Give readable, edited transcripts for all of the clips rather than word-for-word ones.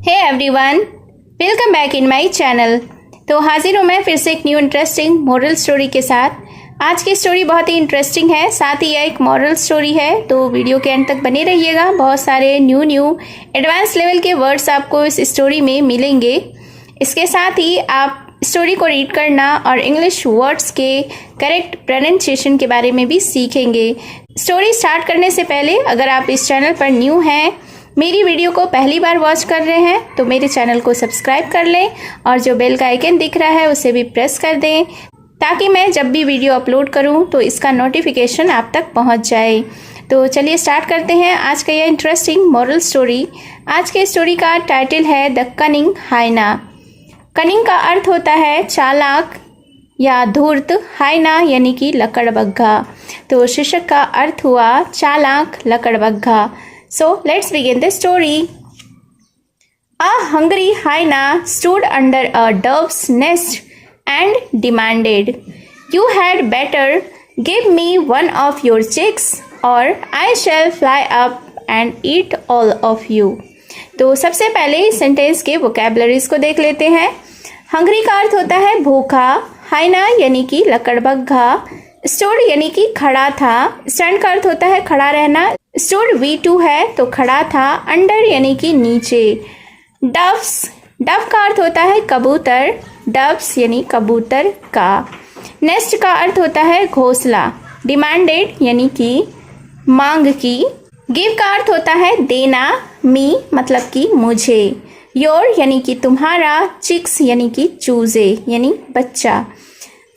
Hey everyone, welcome back in my channel. तो हाजिर हूँ मैं फिर से एक न्यू इंटरेस्टिंग मॉरल स्टोरी के साथ। आज की स्टोरी बहुत ही इंटरेस्टिंग है, साथ ही यह एक मॉरल स्टोरी है, तो वीडियो के अंत तक बने रहिएगा। बहुत सारे न्यू एडवांस लेवल के वर्ड्स आपको इस स्टोरी में मिलेंगे। इसके साथ ही आप स्टोरी को रीड करना और इंग्लिश वर्ड्स के करेक्ट प्रोनाउंसिएशन के बारे में भी सीखेंगे। स्टोरी स्टार्ट करने से पहले अगर आप इस चैनल पर न्यू हैं, मेरी वीडियो को पहली बार वॉच कर रहे हैं, तो मेरे चैनल को सब्सक्राइब कर लें और जो बेल का आइकन दिख रहा है उसे भी प्रेस कर दें, ताकि मैं जब भी वीडियो अपलोड करूं तो इसका नोटिफिकेशन आप तक पहुंच जाए। तो चलिए स्टार्ट करते हैं आज का यह इंटरेस्टिंग मॉरल स्टोरी। आज के स्टोरी का टाइटल है द कनिंग हाइना। कनिंग का अर्थ होता है चालाक या धूर्त, हाइना यानी कि लकड़बग्घा। तो शीर्षक का अर्थ हुआ चालाक लकड़बग्घा। So let's begin the story. A hungry hyena stood under a dove's nest and demanded, "You had better give me one of your chicks or I shall fly up and eat all of you." तो सबसे पहले sentence के vocabularies को देख लेते हैं। Hungry का अर्थ होता है भूखा, हाइना यानी कि लकड़बग्घा, स्टूड यानी कि खड़ा था, स्टैंड का अर्थ होता है खड़ा रहना, स्टूड V2 है तो खड़ा था, अंडर यानी कि नीचे, डव्स, डव का अर्थ होता है कबूतर, डव्स यानी कबूतर का, नेस्ट का अर्थ होता है घोंसला, डिमांडेड यानी कि मांग की, गिव का अर्थ होता है देना, मी मतलब कि मुझे, योर यानी कि तुम्हारा, चिक्स यानी कि चूजे यानी बच्चा,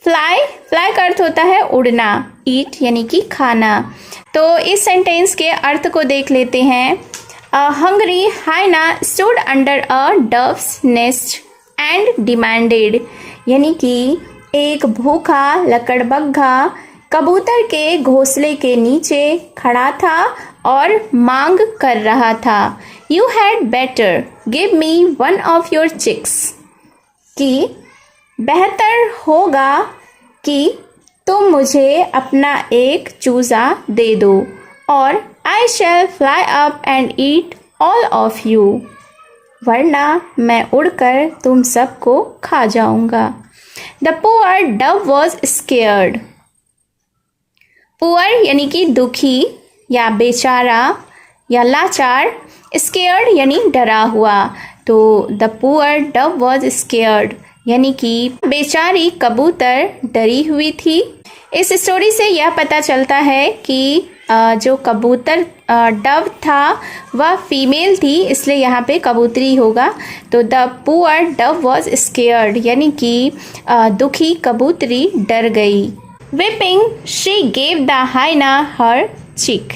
फ्लाई, फ्लाई का अर्थ होता है उड़ना, ईट यानी कि खाना। तो इस सेंटेंस के अर्थ को देख लेते हैं। A hungry hyena stood under a dove's nest and demanded, यानी कि एक भूखा लकड़बग्घा कबूतर के घोंसले के नीचे खड़ा था और मांग कर रहा था। You had better give me one of your chicks, कि बेहतर होगा कि तुम मुझे अपना एक चूजा दे दो, और I shall fly up and eat all of you, वरना मैं उड़कर तुम सबको खा जाऊंगा। The poor dove was scared. Poor यानी कि दुखी या बेचारा या लाचार, स्केयर्ड यानी डरा हुआ। तो the poor dove was scared यानी कि बेचारी कबूतर डरी हुई थी। इस स्टोरी से यह पता चलता है कि जो कबूतर डव था वह फीमेल थी, इसलिए यहाँ पे कबूतरी होगा। तो the poor dove was scared यानी कि दुखी कबूतरी डर गई। विपिंग शी गेव द हाइना हर चिक।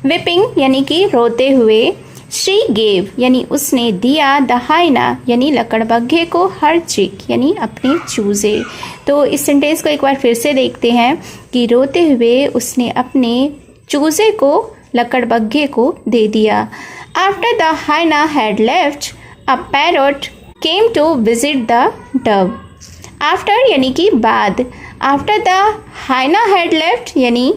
विपिंग यानी कि रोते हुए, शी गेव यानी उसने दिया, द हाइना यानी लकड़बग्घे को, हर चिक यानी अपने चूजे। तो इस सेंटेंस को एक बार फिर से देखते हैं कि रोते हुए उसने अपने चूजे को लकड़बग्घे को दे दिया। After the hyena had left, a parrot came to visit the dove. After यानी कि बाद, after the hyena had left यानी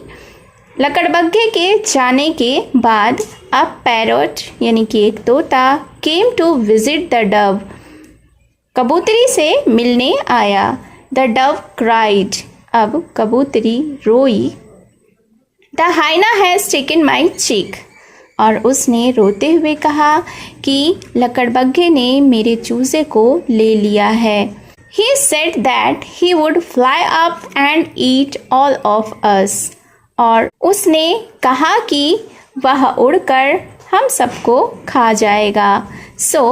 लकड़बग्घे के जाने के बाद, अ पैरट यानी कि एक तोता, came to visit the dove कबूतरी से मिलने आया। द डव क्राइड, अब कबूतरी रोई। द हाइना हैज़ टेकन माई चिक, और उसने रोते हुए कहा कि लकड़बग्घे ने मेरे चूजे को ले लिया है। He said that he would fly up and eat all of us, और उसने कहा कि वह उड़कर हम सबको खा जाएगा। So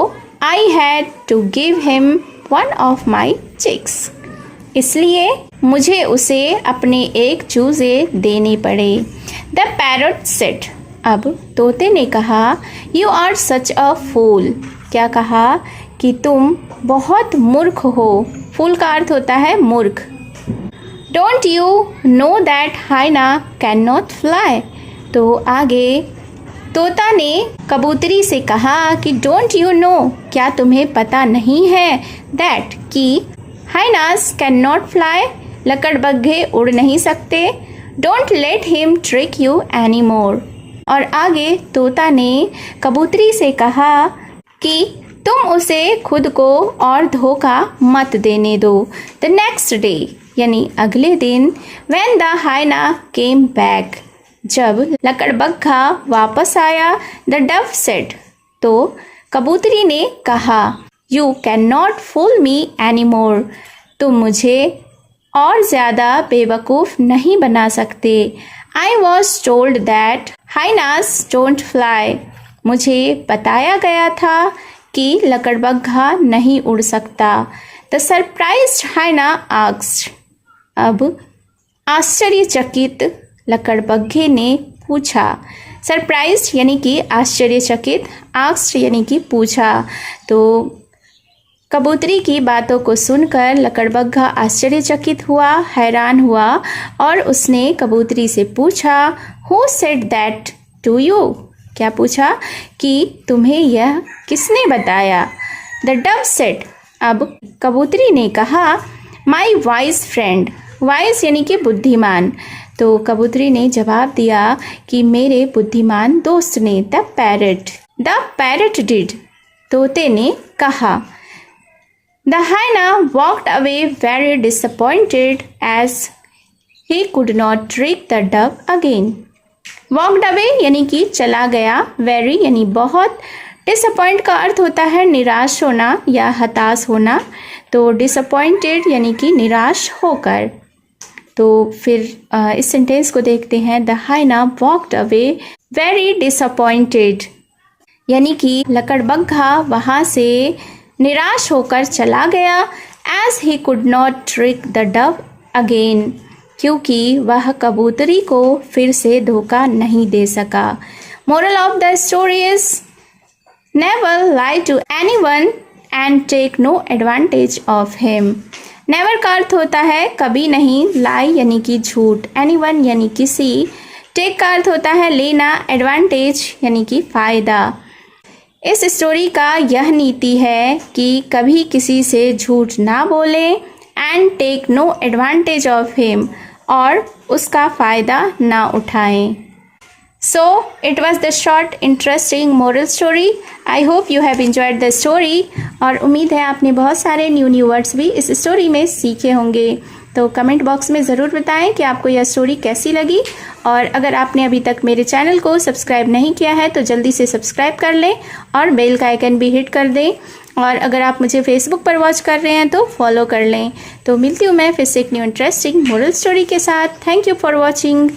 I had to give him one of my chicks, इसलिए मुझे उसे अपने एक चूजे देने पड़े। द पैरट सेड, अब तोते ने कहा, यू आर सच अ फूल। क्या कहा? कि तुम बहुत मूर्ख हो। फूल का अर्थ होता है मूर्ख। Don't you know that hyena can not fly. तो आगे तोता ने कबूतरी से कहा कि डोंट यू नो, क्या तुम्हें पता नहीं है, दैट कि हाइनास कैन नॉट फ्लाई, लकड़बग्घे उड़ नहीं सकते, don't let him trick you any more. और आगे तोता ने कबूतरी से कहा कि तुम उसे खुद को और धोखा मत देने दो। द नेक्स्ट डे यानी अगले दिन, व्हेन द हाइना केम बैक, जब लकड़बग्घा वापस आया, द डव सेड, तो कबूतरी ने कहा, you can not fool me any more, तुम मुझे और ज़्यादा बेवकूफ़ नहीं बना सकते। I was told that hyenas don't fly, मुझे बताया गया था कि लकड़बग्घा नहीं उड़ सकता। द सरप्राइज्ड हाइना आस्क्ड, अब आश्चर्यचकित लकड़बग्घे ने पूछा। सरप्राइज्ड यानी कि आश्चर्यचकित, आस्क्ड यानी कि पूछा। तो कबूतरी की बातों को सुनकर लकड़बग्घा आश्चर्यचकित हुआ, हैरान हुआ और उसने कबूतरी से पूछा, who said that to you, क्या पूछा कि तुम्हें यह किसने बताया। द डव सेड, अब कबूतरी ने कहा, माई वाइज फ्रेंड, वाइज यानी कि बुद्धिमान। तो कबूतरी ने जवाब दिया कि मेरे बुद्धिमान दोस्त ने। द पैरट डिड, तोते ने कहा। The hyena walked away very disappointed as he could not trick the dove again. Walked away यानी कि चला गया, वेरी यानी बहुत, डिसअपॉइंट का अर्थ होता है निराश होना या हताश होना, तो डिसअपॉइंटेड यानी कि निराश होकर। तो फिर इस सेंटेंस को देखते हैं। The hyena walked away very disappointed, यानी कि लकड़बग्घा वहाँ से निराश होकर चला गया। As he could not trick the dove again, क्योंकि वह कबूतरी को फिर से धोखा नहीं दे सका। Moral of the story is never lie to anyone and take no advantage of him. Never का अर्थ होता है कभी नहीं, लाई यानी कि झूठ, एनीवन यानी किसी, टेक का अर्थ होता है लेना, एडवांटेज यानी कि फ़ायदा। इस स्टोरी का यह नीति है कि कभी किसी से झूठ ना बोलें, and take no advantage of him, और उसका फ़ायदा ना उठाएं। So it was the short interesting moral story. I hope you have enjoyed the story. और उम्मीद है आपने बहुत सारे न्यू वर्ड्स भी इस स्टोरी में सीखे होंगे। तो कमेंट बॉक्स में ज़रूर बताएं कि आपको यह स्टोरी कैसी लगी। और अगर आपने अभी तक मेरे चैनल को सब्सक्राइब नहीं किया है तो जल्दी से सब्सक्राइब कर लें और बेल का आइकन भी हिट कर दें। और अगर आप मुझे फेसबुक पर वॉच कर रहे हैं तो फॉलो कर लें। तो मिलती हूँ मैं फिर से एक न्यू इंटरेस्टिंग मोरल स्टोरी के साथ। Thank you for watching.